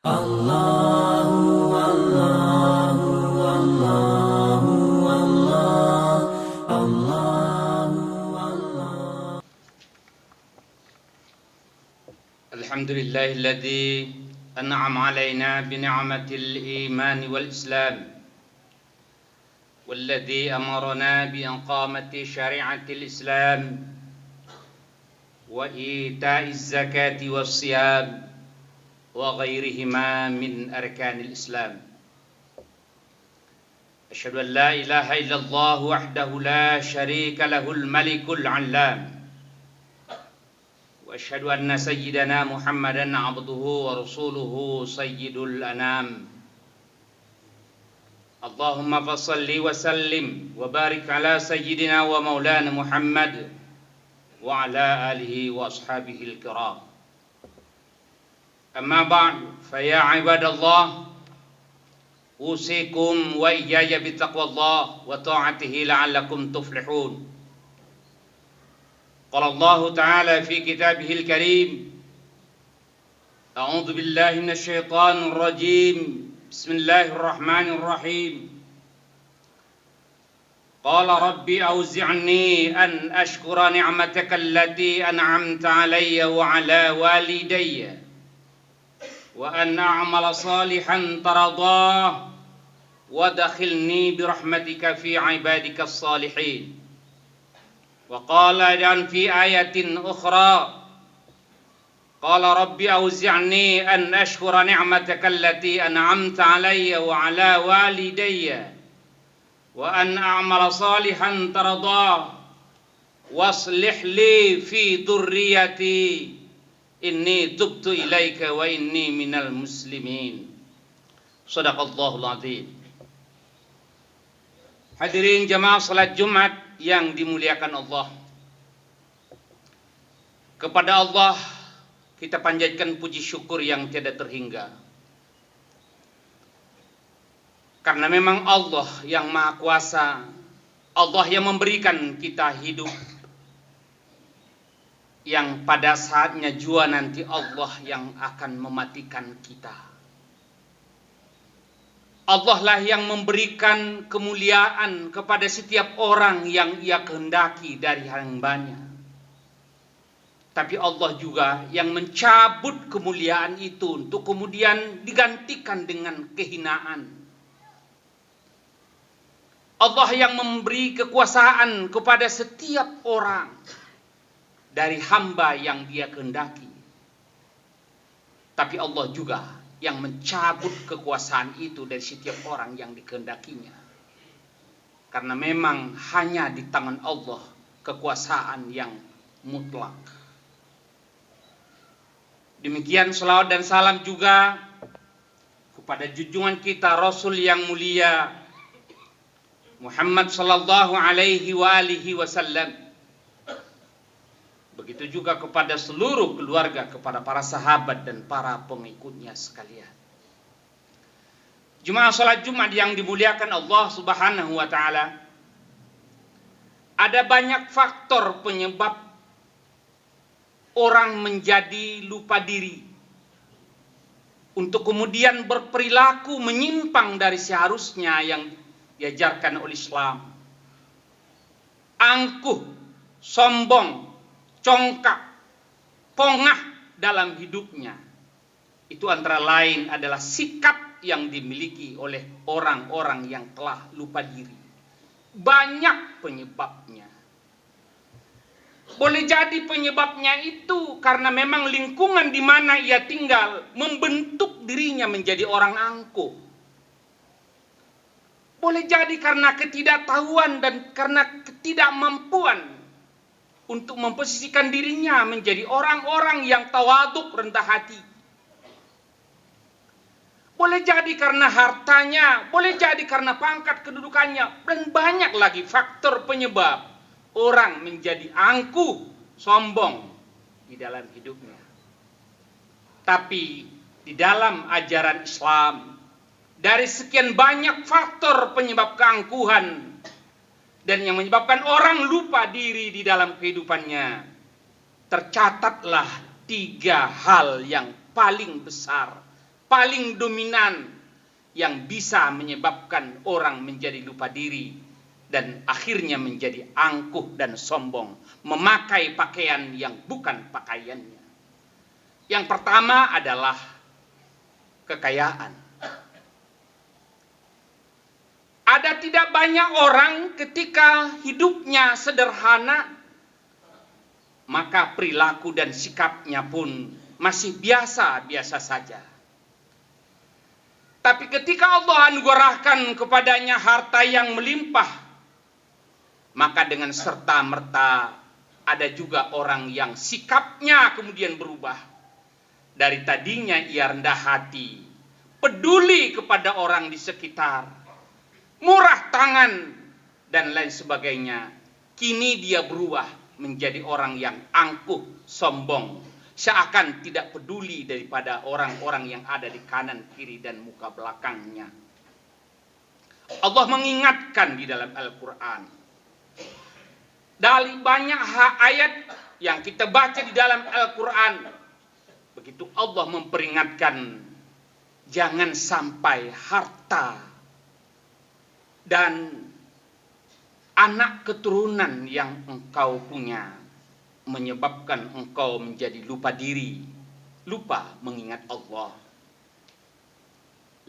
Allahu Allahu Allahu Allah Allahu Allah. Alhamdulillahilladzi an'ama alaina bin'amatil iman wal islam walladzi amarna bi iqamati syari'atil islam wa ita'iz zakati was siyam wa ghairihima min arkanil islam. Asyhadu an la ilaha illallah wahdahu la syarika lahul malikul 'allam. Wa asyhadu anna sayyidana Muhammadan 'abduhu wa rasuluhu sayyidul anam. Allahumma fassalli wa sallim wa barik ala sayyidina wa maulana Muhammad wa ala alihi wa ashabihi al-kiram. Amma ba'du, fa ya ibadallah, usikum wa iyaya bittaqwallah wa ta'atihi la'allakum tuflihun. Qala Allah Ta'ala fi kitabihil karim, a'udzu billahi minasy syaithanir rajim. Bismillahirrahmanirrahim. Qala rabbi auzi'ni an ashkura ni'mataka allati an'amta 'alayya wa 'ala walidayya wa an a'mala salihan taradah wa dakhilni birahmatika fi ibadika as-salihin. Wa qala dan fi ayatin ukhra, qala rabbi auzi'ni an ashkura ni'mataka allati an'amta 'alayya wa 'ala walidayya wa an a'mala salihan taradah waslih li fi dhurriyyati inni tubtu ilaika wa inni minal muslimin. Shadaqallahul azim. Hadirin jamaah salat Jumat yang dimuliakan Allah. Kepada Allah kita panjatkan puji syukur yang tiada terhingga. Karena memang Allah yang Maha Kuasa, Allah yang memberikan kita hidup, yang pada saatnya jua nanti Allah yang akan mematikan kita. Allah lah yang memberikan kemuliaan kepada setiap orang yang Ia kehendaki dari hamba-Nya. Tapi Allah juga yang mencabut kemuliaan itu untuk kemudian digantikan dengan kehinaan. Allah yang memberi kekuasaan kepada setiap orang dari hamba yang Dia kehendaki. Tapi Allah juga yang mencabut kekuasaan itu dari setiap orang yang dikehendakinya. Karena memang hanya di tangan Allah kekuasaan yang mutlak. Demikian salawat dan salam juga kepada junjungan kita Rasul yang mulia Muhammad sallallahu alaihi wa alihi wasallam. Begitu juga kepada seluruh keluarga, kepada para sahabat dan para pengikutnya sekalian. Jemaah salat Jumat yang dimuliakan Allah Subhanahu wa taala, ada banyak faktor penyebab orang menjadi lupa diri untuk kemudian berperilaku menyimpang dari seharusnya yang diajarkan oleh Islam. Angkuh, sombong, congkak, pongah dalam hidupnya. Itu antara lain adalah sikap yang dimiliki oleh orang-orang yang telah lupa diri. Banyak penyebabnya. Boleh jadi penyebabnya itu karena memang lingkungan di mana ia tinggal membentuk dirinya menjadi orang angkuh. Boleh jadi karena ketidaktahuan dan karena ketidakmampuan untuk memposisikan dirinya menjadi orang-orang yang tawaduk, rendah hati. Boleh jadi karena hartanya, boleh jadi karena pangkat kedudukannya, dan banyak lagi faktor penyebab orang menjadi angkuh, sombong di dalam hidupnya. Tapi di dalam ajaran Islam, dari sekian banyak faktor penyebab keangkuhan dan yang menyebabkan orang lupa diri di dalam kehidupannya, tercatatlah 3 hal yang paling besar paling dominan yang bisa menyebabkan orang menjadi lupa diri dan akhirnya menjadi angkuh dan sombong, memakai pakaian yang bukan pakaiannya. Yang pertama adalah kekayaan. Ada tidak banyak orang ketika hidupnya sederhana, maka perilaku dan sikapnya pun masih biasa-biasa saja. Tapi ketika Allah anugerahkan kepadanya harta yang melimpah, maka dengan serta-merta ada juga orang yang sikapnya kemudian berubah. Dari tadinya ia rendah hati, peduli kepada orang di sekitar, murah tangan, dan lain sebagainya. Kini dia berubah menjadi orang yang angkuh, sombong, seakan tidak peduli daripada orang-orang yang ada di kanan, kiri, dan muka belakangnya. Allah mengingatkan di dalam Al-Quran. Dari banyak ayat yang kita baca di dalam Al-Quran, begitu Allah memperingatkan, jangan sampai harta dan anak keturunan yang engkau punya menyebabkan engkau menjadi lupa diri, lupa mengingat Allah.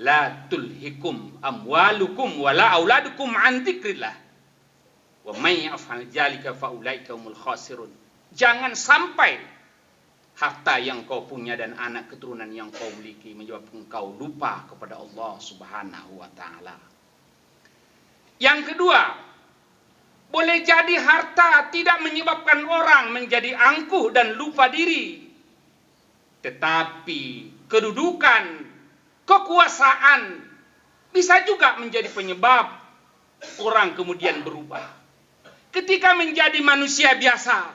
La tulhikum amwalukum wala auladukum an dzikrillah. Wa may yaf'al dzalika fa ulaika humul khasirun. Jangan sampai harta yang kau punya dan anak keturunan yang kau miliki menyebabkan engkau lupa kepada Allah Subhanahu wa taala. Yang kedua, boleh jadi harta tidak menyebabkan orang menjadi angkuh dan lupa diri. Tetapi kedudukan, kekuasaan bisa juga menjadi penyebab orang kemudian berubah. Ketika menjadi manusia biasa,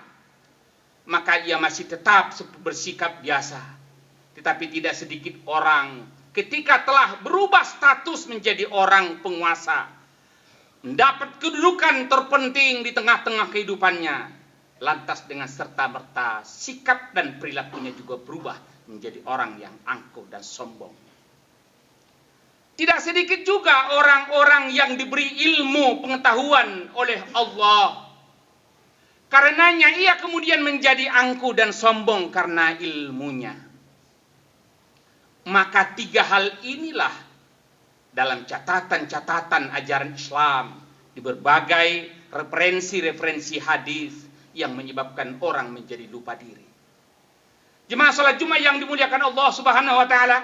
maka ia masih tetap bersikap biasa. Tetapi tidak sedikit orang ketika telah berubah status menjadi orang penguasa, mendapat kedudukan terpenting di tengah-tengah kehidupannya, lantas dengan serta-merta sikap dan perilakunya juga berubah menjadi orang yang angkuh dan sombong. Tidak sedikit juga orang-orang yang diberi ilmu pengetahuan oleh Allah, karenanya ia kemudian menjadi angkuh dan sombong karena ilmunya. Maka tiga hal inilah dalam catatan-catatan ajaran Islam di berbagai referensi-referensi hadis yang menyebabkan orang menjadi lupa diri. Jemaah salat Jumat yang dimuliakan Allah Subhanahu wa taala,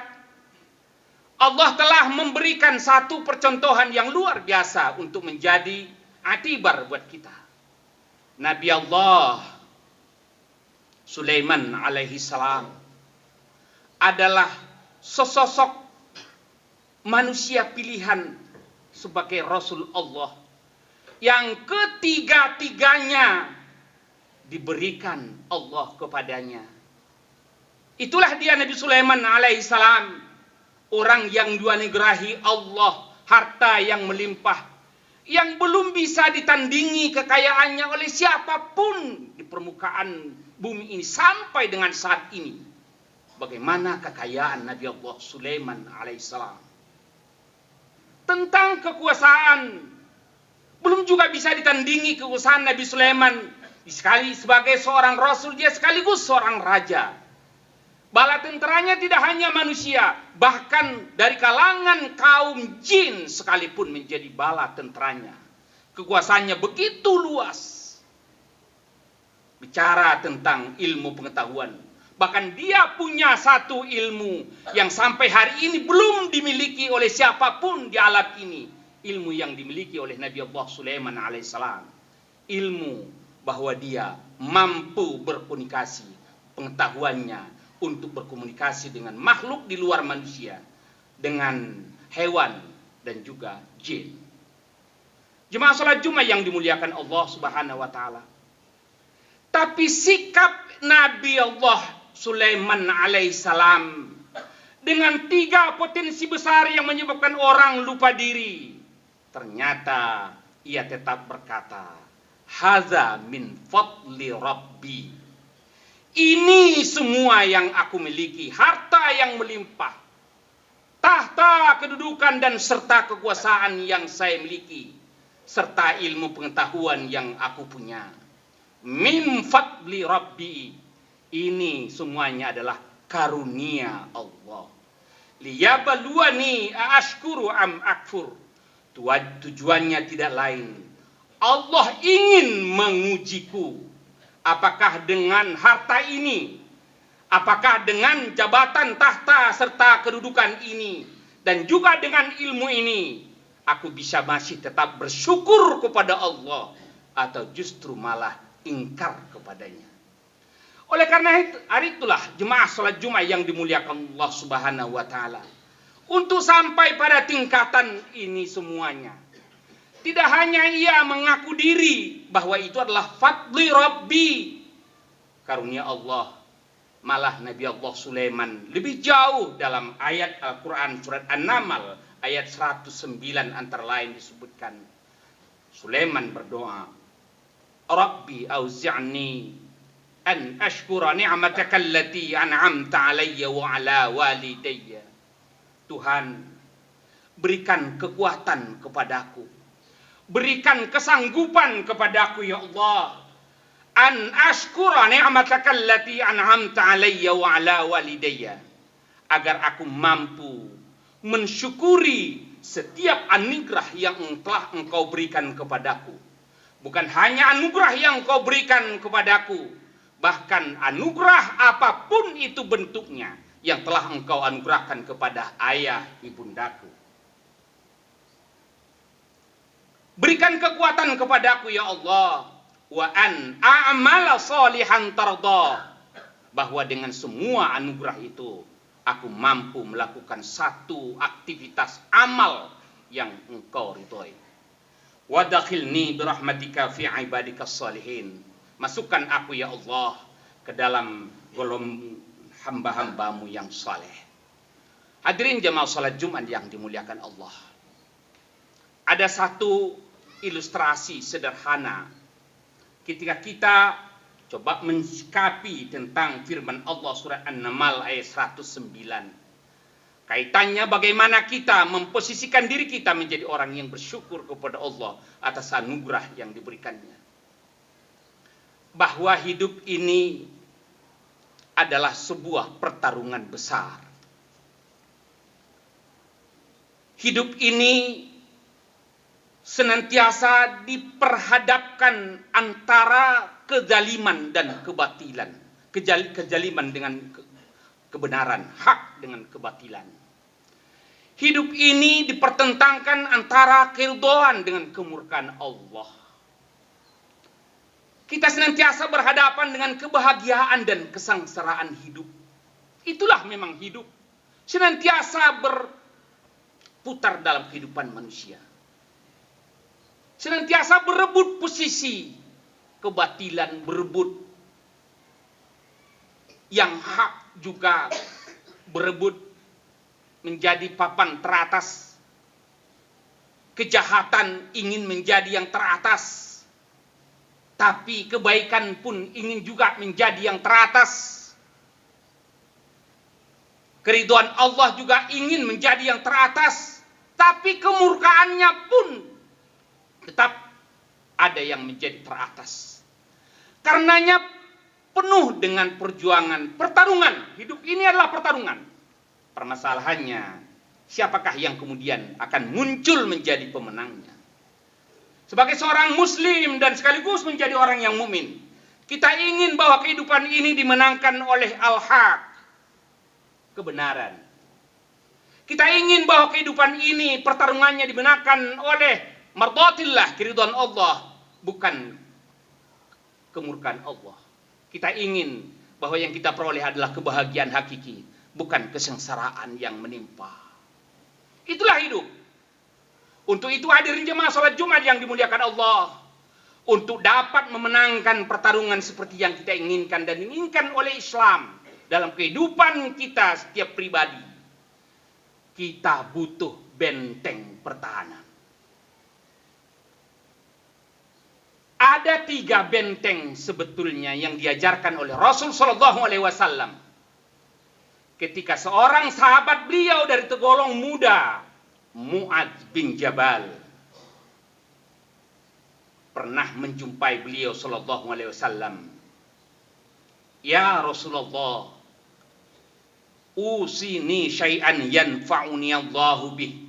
Allah telah memberikan satu percontohan yang luar biasa untuk menjadi atibar buat kita. Nabi Allah Sulaiman alaihi salam adalah sesosok manusia pilihan sebagai Rasul Allah yang ketiga-tiganya diberikan Allah kepadanya. Itulah dia Nabi Sulaiman alaihi salam, orang yang dianugerahi Allah harta yang melimpah, yang belum bisa ditandingi kekayaannya oleh siapapun di permukaan bumi ini sampai dengan saat ini. Bagaimana kekayaan Nabi Allah Sulaiman alaihissalam. Tentang kekuasaan, belum juga bisa ditandingi kekuasaan Nabi Sulaiman. Sekali sebagai seorang rasul, dia sekaligus seorang raja. Bala tenteranya tidak hanya manusia, bahkan dari kalangan kaum jin sekalipun menjadi bala tenteranya. Kekuasaannya begitu luas. Bicara tentang ilmu pengetahuan, bahkan dia punya satu ilmu yang sampai hari ini belum dimiliki oleh siapapun di alam ini. Ilmu yang dimiliki oleh Nabi Allah Sulaiman alaihissalam. Ilmu bahwa dia mampu berkomunikasi, pengetahuannya untuk berkomunikasi dengan makhluk di luar manusia, dengan hewan dan juga jin. Jemaah salat Jumat yang dimuliakan Allah Subhanahu wa taala. Tapi sikap Nabi Allah Sulaiman alaihissalam dengan tiga potensi besar yang menyebabkan orang lupa diri, ternyata ia tetap berkata, "Hadza min fadli Rabbi." Ini semua yang aku miliki, harta yang melimpah, tahta, kedudukan, dan serta kekuasaan yang saya miliki, serta ilmu pengetahuan yang aku punya. Min fadli Rabbi, ini semuanya adalah karunia Allah. Liyabluwani aashkuru am akfur. Tujuannya tidak lain, Allah ingin mengujiku. Apakah dengan harta ini, apakah dengan jabatan tahta serta kedudukan ini, dan juga dengan ilmu ini, aku bisa masih tetap bersyukur kepada Allah, atau justru malah ingkar kepadanya. Oleh karena itu, hari itulah jemaah salat Jumat yang dimuliakan Allah Subhanahu wa taala, untuk sampai pada tingkatan ini semuanya, tidak hanya ia mengaku diri bahwa itu adalah fadli Rabbi, karunia Allah, malah Nabi Allah Sulaiman lebih jauh dalam ayat Al-Quran surat An-Naml ayat 109 antara lain disebutkan, Sulaiman berdoa, Rabbi auzi'ni an ashkura ni'mataka allati an'amta alayya wa ala walidayya. Tuhan, berikan kekuatan kepadaku, berikan kesanggupan kepadaku ya Allah, an ashkura ni'mataka allati an'amta alayya wa ala walidayya, agar aku mampu mensyukuri setiap anugerah yang telah Engkau berikan kepadaku. Bukan hanya anugerah yang Engkau berikan kepadaku, bahkan anugerah apapun itu bentuknya yang telah Engkau anugerahkan kepada ayah ibundaku. Berikan kekuatan kepadaku ya Allah, wa an a'mala salihan tarda, bahwa dengan semua anugerah itu aku mampu melakukan satu aktivitas amal yang Engkau ridhoi. Wadakhilni birahmatika fi ibadikas salihin, masukkan aku ya Allah ke dalam golongan hamba-hambamu yang saleh. Hadirin jemaah salat Jumat yang dimuliakan Allah, ada satu ilustrasi sederhana ketika kita coba mensikapi tentang firman Allah surat An-Naml ayat 109. Kaitannya bagaimana kita memposisikan diri kita menjadi orang yang bersyukur kepada Allah atas anugerah yang diberikannya. Bahwa hidup ini adalah sebuah pertarungan besar. Hidup ini senantiasa diperhadapkan antara kezaliman dan kebatilan, kezaliman dengan kebenaran, hak dengan kebatilan. Hidup ini dipertentangkan antara keridhaan dengan kemurkaan Allah. Kita senantiasa berhadapan dengan kebahagiaan dan kesengsaraan hidup. Itulah memang hidup, senantiasa berputar dalam kehidupan manusia, senantiasa berebut posisi, kebatilan berebut, yang hak juga berebut menjadi papan teratas, kejahatan ingin menjadi yang teratas, tapi kebaikan pun ingin juga menjadi yang teratas. Keridhaan Allah juga ingin menjadi yang teratas, tapi kemurkaannya pun tetap ada yang menjadi teratas. Karenanya penuh dengan perjuangan, pertarungan. Hidup ini adalah pertarungan. Permasalahannya, siapakah yang kemudian akan muncul menjadi pemenangnya? Sebagai seorang muslim dan sekaligus menjadi orang yang mukmin, kita ingin bahwa kehidupan ini dimenangkan oleh al-haq, kebenaran. Kita ingin bahwa kehidupan ini pertarungannya dimenangkan oleh mardhatillah, keridhaan Allah, bukan kemurkaan Allah. Kita ingin bahwa yang kita peroleh adalah kebahagiaan hakiki, bukan kesengsaraan yang menimpa. Itulah hidup. Untuk itu hadirin jemaah salat Jumat yang dimuliakan Allah, untuk dapat memenangkan pertarungan seperti yang kita inginkan dan diinginkan oleh Islam dalam kehidupan kita setiap pribadi, kita butuh benteng pertahanan. Ada 3 benteng sebetulnya yang diajarkan oleh Rasul Shallallahu Alaihi Wasallam. ketika seorang sahabat beliau dari tergolong muda, Mu'adz bin Jabal, pernah menjumpai beliau sallallahu alaihi wasallam. Ya Rasulullah, usini syai'an yanfa'uni Allahu bih.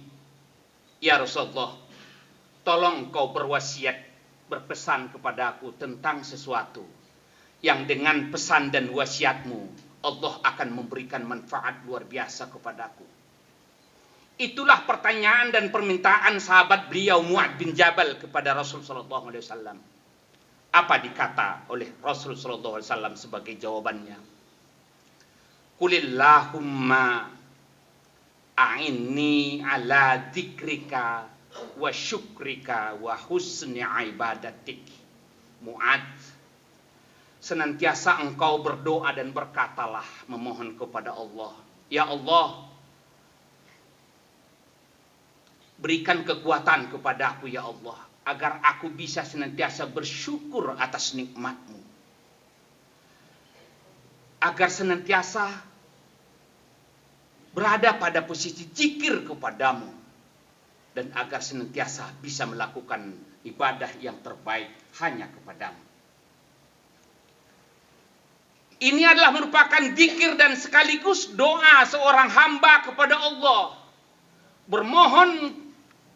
Ya Rasulullah, tolong kau berwasiat, berpesan kepadaku tentang sesuatu yang dengan pesan dan wasiatmu Allah akan memberikan manfaat luar biasa kepadaku. Itulah pertanyaan dan permintaan sahabat beliau Mu'adz bin Jabal kepada Rasul sallallahu alaihi wasallam. Apa dikata oleh Rasul sallallahu alaihi wasallam sebagai jawabannya? Qulillahumma a'inni ala dzikrika wa syukrika wa husni ibadatik. Mu'adz, senantiasa engkau berdoa dan berkatalah, memohon kepada Allah, ya Allah, berikan kekuatan kepadaku ya Allah, agar aku bisa senantiasa bersyukur atas nikmat-Mu, agar senantiasa berada pada posisi zikir kepadamu, dan agar senantiasa bisa melakukan ibadah yang terbaik hanya kepadamu. Ini adalah merupakan zikir dan sekaligus doa seorang hamba kepada Allah, bermohon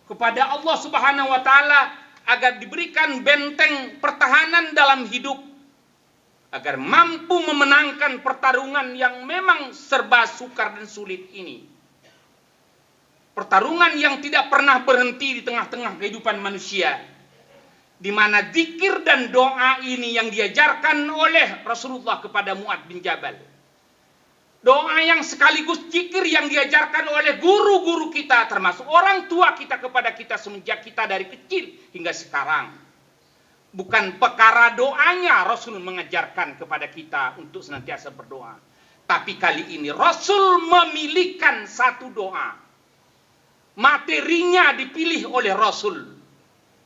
kepada Allah Subhanahu wa taala agar diberikan benteng pertahanan dalam hidup, agar mampu memenangkan pertarungan yang memang serba sukar dan sulit ini. Pertarungan yang tidak pernah berhenti di tengah-tengah kehidupan manusia, di mana zikir dan doa ini yang diajarkan oleh Rasulullah kepada Mu'adz bin Jabal. Doa yang sekaligus zikir yang diajarkan oleh guru-guru kita, termasuk orang tua kita kepada kita semenjak kita dari kecil hingga sekarang. Bukan perkara doanya Rasul mengajarkan kepada kita untuk senantiasa berdoa. Tapi kali ini Rasul memilihkan satu doa. Materinya dipilih oleh Rasul.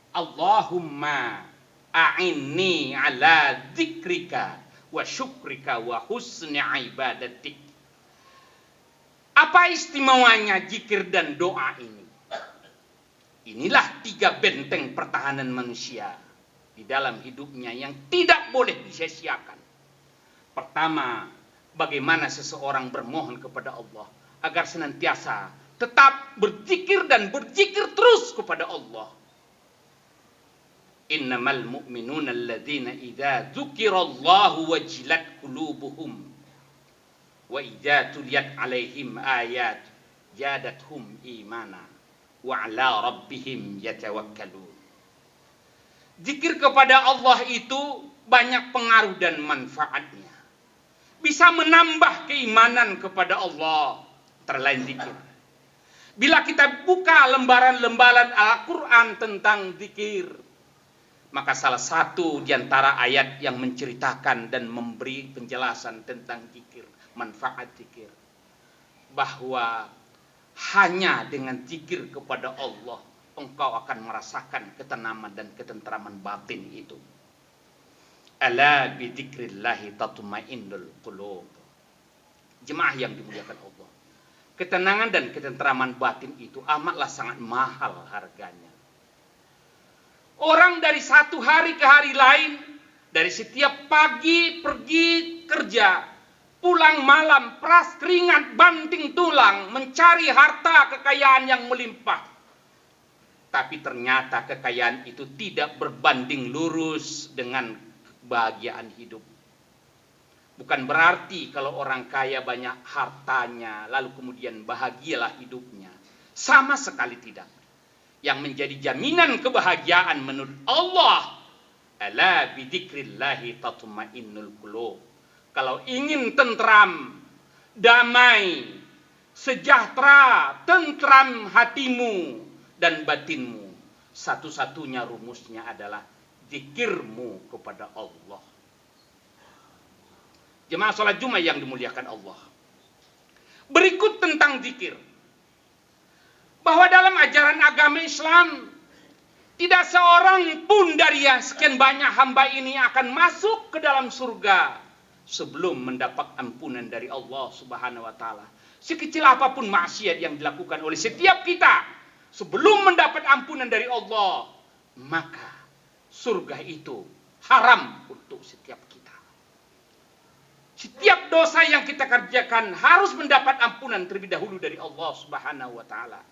Allahumma a'inni ala dzikrika wa syukrika wa husni ibadatik. Apa istimewanya zikir dan doa ini? Inilah 3 benteng pertahanan manusia di dalam hidupnya yang tidak boleh disia-siakan. Pertama, bagaimana seseorang bermohon kepada Allah agar senantiasa tetap berzikir dan berzikir terus kepada Allah. Innamal mu'minuna alladzina idza dzukirallahu wajilat qulubuhum wa idza tuliyat alaihim ayat jadathum imana wa ala rabbihim yatawakkalun. Zikir kepada Allah itu banyak pengaruh dan manfaatnya. Bisa menambah keimanan kepada Allah, terlain zikir. Bila kita buka lembaran-lembaran Al-Quran tentang zikir, maka salah satu di antara ayat yang menceritakan dan memberi penjelasan tentang zikir, manfaat zikir, bahwa hanya dengan zikir kepada Allah engkau akan merasakan ketenangan dan ketentraman batin itu. Ala bi dzikrillahi tatmainnul qulub. Jemaah yang dimuliakan Allah, ketenangan dan ketentraman batin itu amatlah sangat mahal harganya. Orang dari satu hari ke hari lain, dari setiap pagi pergi kerja, pulang malam, peras keringat, banting tulang, mencari harta kekayaan yang melimpah. Tapi ternyata kekayaan itu tidak berbanding lurus dengan kebahagiaan hidup. Bukan berarti kalau orang kaya banyak hartanya, lalu kemudian bahagialah hidupnya. Sama sekali tidak. Yang menjadi jaminan kebahagiaan menurut Allah, ala bidzikrillahi tatmainnul qulub. Kalau ingin tentram, damai, sejahtera, tentram hatimu dan batinmu, satu-satunya rumusnya adalah zikirmu kepada Allah. Jemaah salat Jumat yang dimuliakan Allah, berikut tentang zikir, bahwa dalam ajaran agama Islam tidak seorang pun dari yang sekian banyak hamba ini akan masuk ke dalam surga sebelum mendapat ampunan dari Allah Subhanahu wa taala. Sekecil apapun maksiat yang dilakukan oleh setiap kita sebelum mendapat ampunan dari Allah, maka surga itu haram untuk setiap kita. Setiap dosa yang kita kerjakan harus mendapat ampunan terlebih dahulu dari Allah Subhanahu wa taala.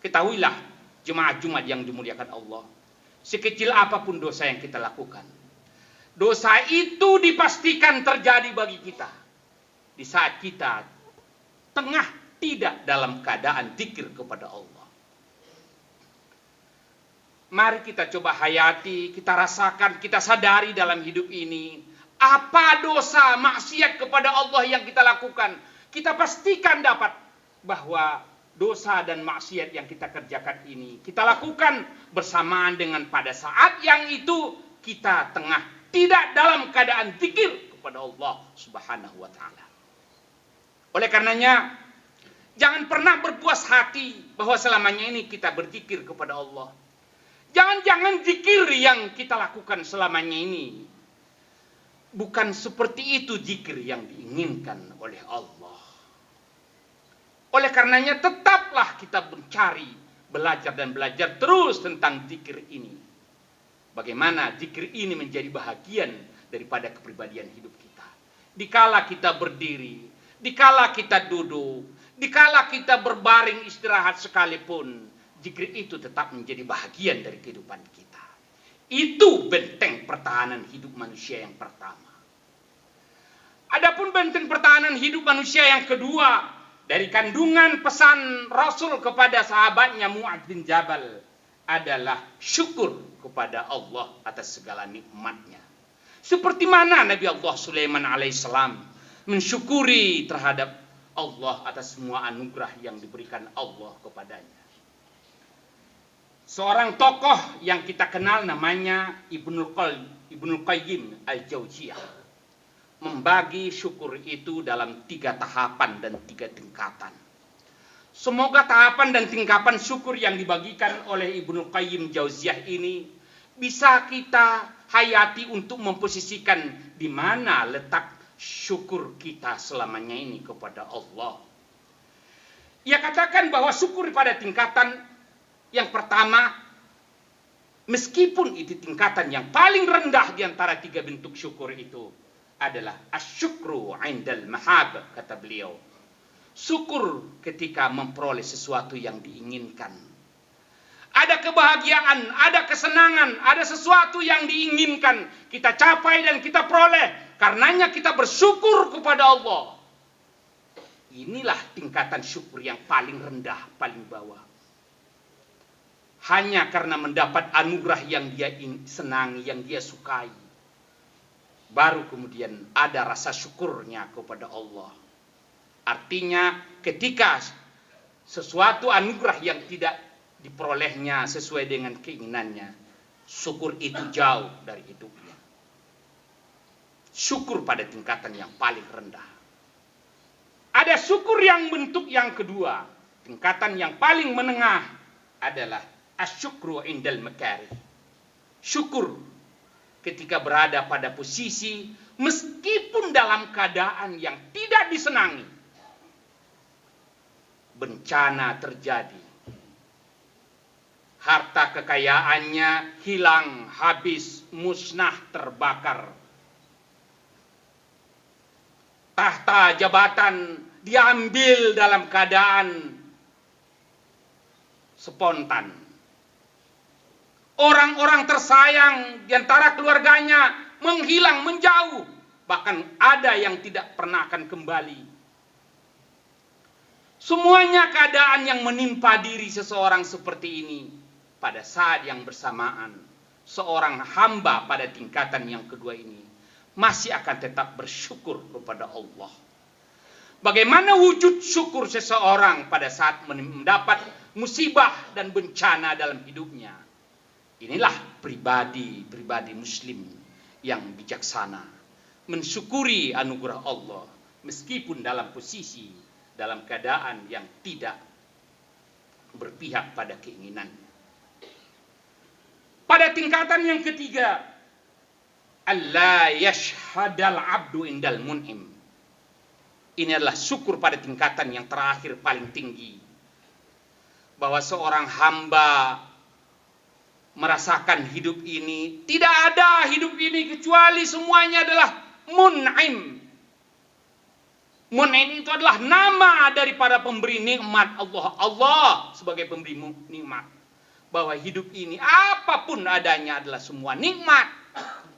Ketahuilah jemaah Jumat yang dimuliakan Allah, sekecil apapun dosa yang kita lakukan, dosa itu dipastikan terjadi bagi kita di saat kita tengah tidak dalam keadaan zikir kepada Allah. Mari kita coba hayati, kita rasakan, kita sadari dalam hidup ini, apa dosa maksiat kepada Allah yang kita lakukan. Kita pastikan dapat bahwa dosa dan maksiat yang kita kerjakan ini kita lakukan bersamaan dengan pada saat yang itu kita tengah tidak dalam keadaan zikir kepada Allah Subhanahu wa taala. Oleh karenanya, jangan pernah berpuas hati bahwa selamanya ini kita berzikir kepada Allah. Jangan-jangan zikir yang kita lakukan selamanya ini bukan seperti itu zikir yang diinginkan oleh Allah. Oleh karenanya tetaplah kita mencari, belajar dan belajar terus tentang zikir ini. Bagaimana zikir ini menjadi bahagian daripada kepribadian hidup kita. Dikala kita berdiri, dikala kita duduk, dikala kita berbaring istirahat sekalipun, zikir itu tetap menjadi bahagian dari kehidupan kita. Itu benteng pertahanan hidup manusia yang pertama. Adapun benteng pertahanan hidup manusia yang kedua, dari kandungan pesan Rasul kepada sahabatnya Mu'adz bin Jabal, adalah syukur kepada Allah atas segala nikmatnya. Seperti mana Nabi Allah Sulaiman alaihissalam mensyukuri terhadap Allah atas semua anugerah yang diberikan Allah kepadanya. Seorang tokoh yang kita kenal namanya Ibnul Qayyim al-Jauziyah membagi syukur itu dalam 3 tahapan dan 3 tingkatan. Semoga tahapan dan tingkatan syukur yang dibagikan oleh Ibnul Qayyim Jauziyah ini bisa kita hayati untuk memposisikan di mana letak syukur kita selamanya ini kepada Allah. Ia katakan bahwa syukur pada tingkatan yang pertama, meskipun itu tingkatan yang paling rendah di antara 3 bentuk syukur itu, adalah asyukru indal mahab, kata beliau. Syukur ketika memperoleh sesuatu yang diinginkan. Ada kebahagiaan, ada kesenangan, ada sesuatu yang diinginkan, kita capai dan kita peroleh. Karenanya kita bersyukur kepada Allah. Inilah tingkatan syukur yang paling rendah, paling bawah. Hanya karena mendapat anugerah yang dia senangi, yang dia sukai, baru kemudian ada rasa syukurnya kepada Allah. Artinya ketika sesuatu anugerah yang tidak diperolehnya sesuai dengan keinginannya, syukur itu jauh dari hidupnya. Syukur pada tingkatan yang paling rendah. Ada syukur yang bentuk yang kedua, tingkatan yang paling menengah adalah asyukru indal makarih. Syukur ketika berada pada posisi meskipun dalam keadaan yang tidak disenangi. Bencana terjadi. Harta kekayaannya hilang, habis, musnah, terbakar. Tahta jabatan diambil dalam keadaan spontan. Orang-orang tersayang di antara keluarganya menghilang, menjauh. Bahkan ada yang tidak pernah akan kembali. Semuanya keadaan yang menimpa diri seseorang seperti ini. Pada saat yang bersamaan, seorang hamba pada tingkatan yang kedua ini masih akan tetap bersyukur kepada Allah. Bagaimana wujud syukur seseorang pada saat mendapat musibah dan bencana dalam hidupnya? Inilah pribadi muslim yang bijaksana, mensyukuri anugerah Allah meskipun dalam posisi, dalam keadaan yang tidak berpihak pada keinginannya. Pada tingkatan yang ketiga alla yashhadal abdu indal mun'im. Ini adalah syukur pada tingkatan yang terakhir paling tinggi, bahwa seorang hamba merasakan hidup ini, tidak ada hidup ini kecuali semuanya adalah mun'im. Mun'im itu adalah nama daripada pemberi nikmat Allah. Allah sebagai pemberi nikmat. Bahwa hidup ini apapun adanya adalah semua nikmat.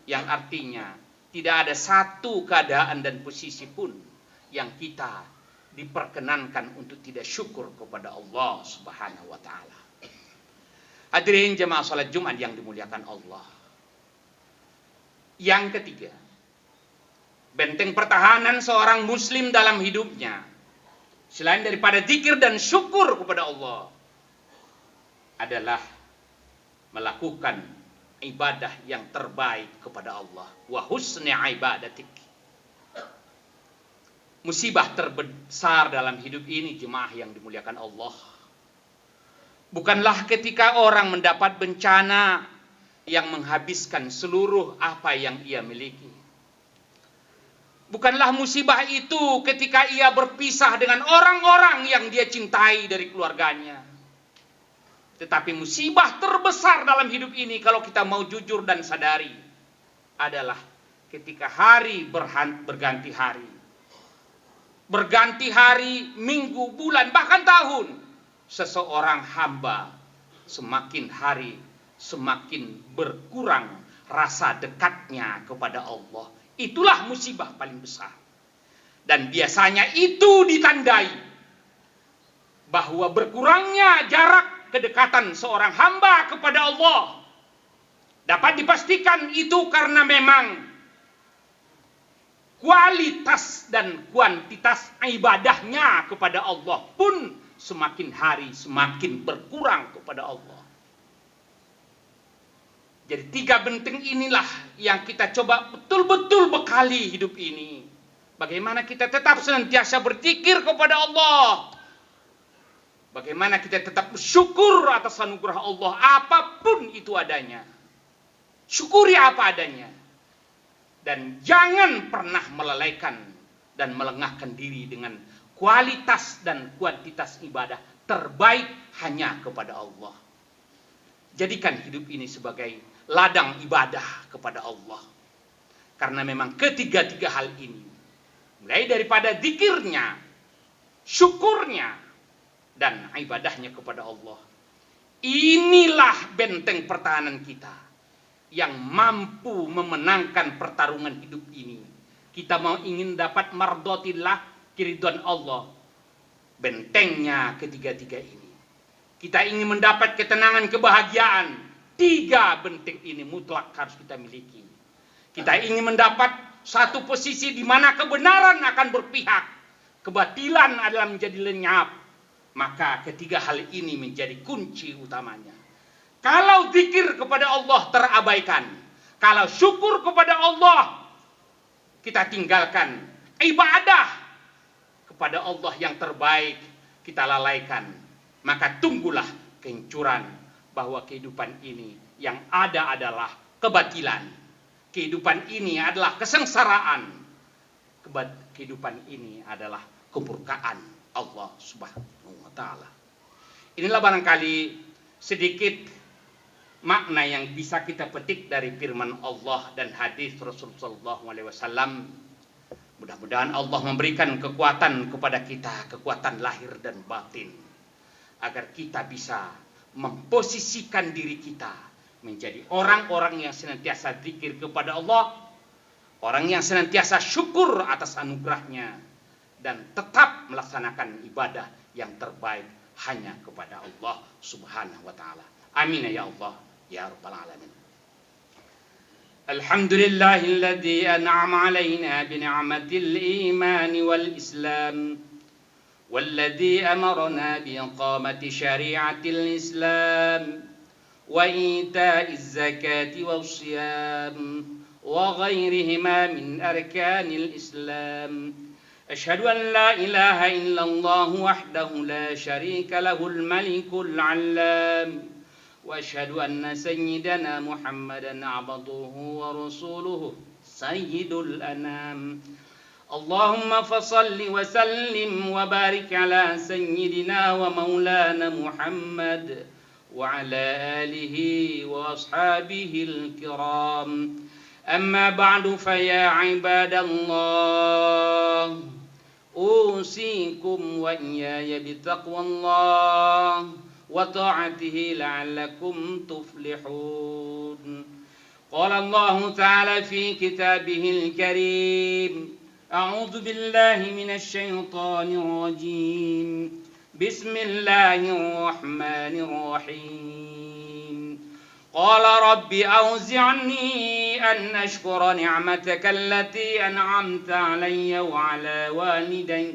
Yang artinya tidak ada satu keadaan dan posisi pun yang kita diperkenankan untuk tidak syukur kepada Allah Subhanahu wa taala. Hadirin jemaah salat Jumat yang dimuliakan Allah. Yang ketiga, benteng pertahanan seorang muslim dalam hidupnya, selain daripada zikir dan syukur kepada Allah, adalah melakukan ibadah yang terbaik kepada Allah. Wa husni ibadatik. Musibah terbesar dalam hidup ini, jemaah yang dimuliakan Allah, bukanlah ketika orang mendapat bencana yang menghabiskan seluruh apa yang ia miliki. Bukanlah musibah itu ketika ia berpisah dengan orang-orang yang dia cintai dari keluarganya. Tetapi musibah terbesar dalam hidup ini, kalau kita mau jujur dan sadari, adalah ketika hari berganti hari. Berganti hari, minggu, bulan, bahkan tahun. Seseorang hamba semakin hari semakin berkurang rasa dekatnya kepada Allah. Itulah musibah paling besar. Dan biasanya itu ditandai bahwa berkurangnya jarak kedekatan seorang hamba kepada Allah. Dapat dipastikan itu karena memang kualitas dan kuantitas ibadahnya kepada Allah pun semakin hari semakin berkurang kepada Allah. Jadi 3 benteng inilah yang kita coba betul-betul bekali hidup ini. Bagaimana kita tetap senantiasa berzikir kepada Allah. Bagaimana kita tetap bersyukur atas anugerah Allah apapun itu adanya. Syukuri apa adanya. Dan jangan pernah melalaikan dan melengahkan diri dengan kualitas dan kuantitas ibadah terbaik hanya kepada Allah. Jadikan hidup ini sebagai ladang ibadah kepada Allah. Karena memang ketiga-tiga hal ini, mulai daripada zikirnya, syukurnya, dan ibadahnya kepada Allah, inilah benteng pertahanan kita yang mampu memenangkan pertarungan hidup ini. Kita mau ingin dapat mardotillah, keridhaan Allah, bentengnya ketiga-tiga ini. Kita ingin mendapat ketenangan, kebahagiaan, 3 benteng ini mutlak harus kita miliki. Kita ingin mendapat satu posisi di mana kebenaran akan berpihak, kebatilan adalah menjadi lenyap. Maka ketiga hal ini menjadi kunci utamanya. Kalau zikir kepada Allah terabaikan, kalau syukur kepada Allah kita tinggalkan, ibadah kepada Allah yang terbaik kita lalaikan, maka tunggulah kehancuran, bahwa kehidupan ini yang ada adalah kebatilan. Kehidupan ini adalah kesengsaraan. Kehidupan ini adalah kemurkaan Allah Subhanahu wa taala. Inilah barangkali sedikit makna yang bisa kita petik dari firman Allah dan hadis Rasulullah SAW. Mudah-mudahan Allah memberikan kekuatan kepada kita, kekuatan lahir dan batin, agar kita bisa memposisikan diri kita menjadi orang-orang yang senantiasa zikir kepada Allah, orang yang senantiasa syukur atas anugerahnya, dan tetap melaksanakan ibadah yang terbaik hanya kepada Allah Subhanahu wa taala. Amin ya Allah ya rabbal alamin. Alhamdulillahilladzi an'ama 'alaina bi ni'matil iman wal islam, والذي أمرنا بإقامة شريعة الإسلام وإيتاء الزكاة والصيام وغيرهما من أركان الإسلام. أشهد أن لا إله إلا الله وحده لا شريك له الملك العلام وأشهد أن سيدنا محمدا عبده ورسوله سيد الأنام. اللهم فصل وسلم وبارك على سيدنا ومولانا محمد وعلى آله وأصحابه الكرام. أما بعد فيا عباد الله أوصيكم وإياي بتقوى الله وطاعته لعلكم تفلحون. قال الله تعالى في كتابه الكريم: أعوذ بالله من الشيطان الرجيم. بسم الله الرحمن الرحيم. قال رب أوزعني أن أشكر نعمتك التي أنعمت علي وعلى والدي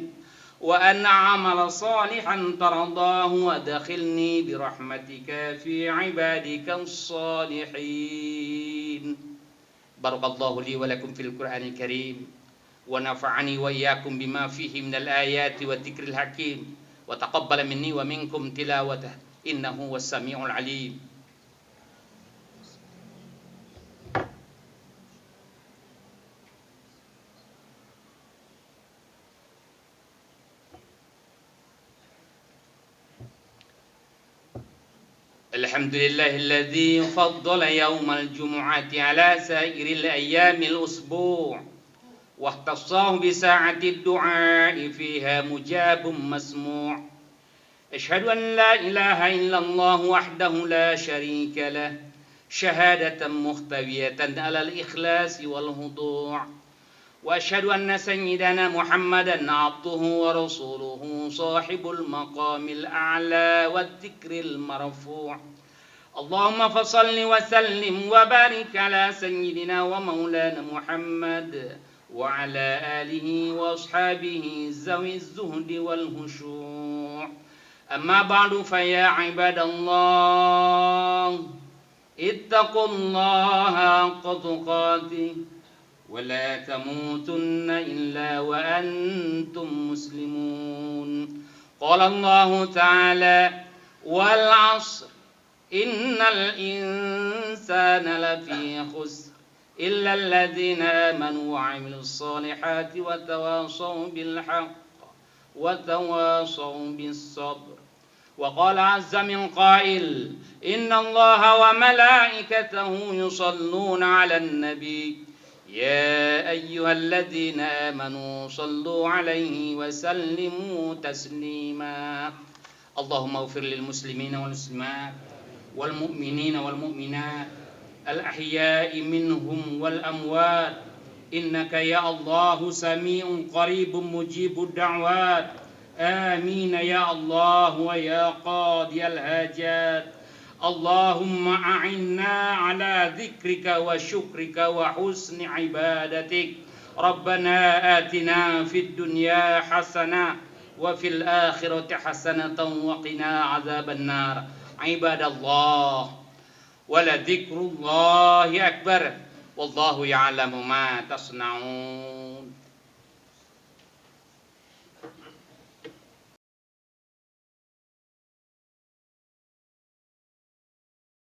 وأن أعمل صالحا ترضاه وادخلني برحمتك في عبادك الصالحين. بارك الله لي ولكم في القرآن الكريم ونفعني وإياكم بما فيه من الآيات والذكر الحكيم وتقبل مني ومنكم تلاوته إنه هو السميع العليم. الحمد لله الذي فضل يوم الجمعة على سائر الأيام الأسبوع واختصاه بساعة الدعاء فيها مجاب مسموع. أشهد أن لا إله إلا الله وحده لا شريك له شهادة مختوية على الإخلاص والخضوع. وأشهد أن سيدنا محمدا عبده ورسوله صاحب المقام الأعلى والذكر المرفوع. اللهم فصل وسلم وبارك على سيدنا ومولانا محمد وعلى آله وأصحابه ذوي الزهد والخشوع. أما بعد فيا عباد الله اتقوا الله حق تقاته ولا تموتن إلا وأنتم مسلمون. قال الله تعالى: والعصر إن الإنسان لفي خسر إلا الذين آمنوا وعملوا الصالحات وتواصوا بالحق وتواصوا بالصبر. وقال عز من قائل: إن الله وملائكته يصلون على النبي يا أيها الذين آمنوا صلوا عليه وسلموا تسليما. اللهم اغفر للمسلمين والمسلمات والمؤمنين والمؤمنات الأحياء منهم والأموات إنك يا الله سميع قريب مجيب الدعوات. آمين يا الله ويا قاضي الحاجات. اللهم أعنا على ذكرك وشكرك وحسن عبادتك. ربنا آتنا في الدنيا حسنة وفي الآخرة حسنة وقنا عذاب النار. عباد الله ولذكر الله أكبر والله يعلم ما تصنعون.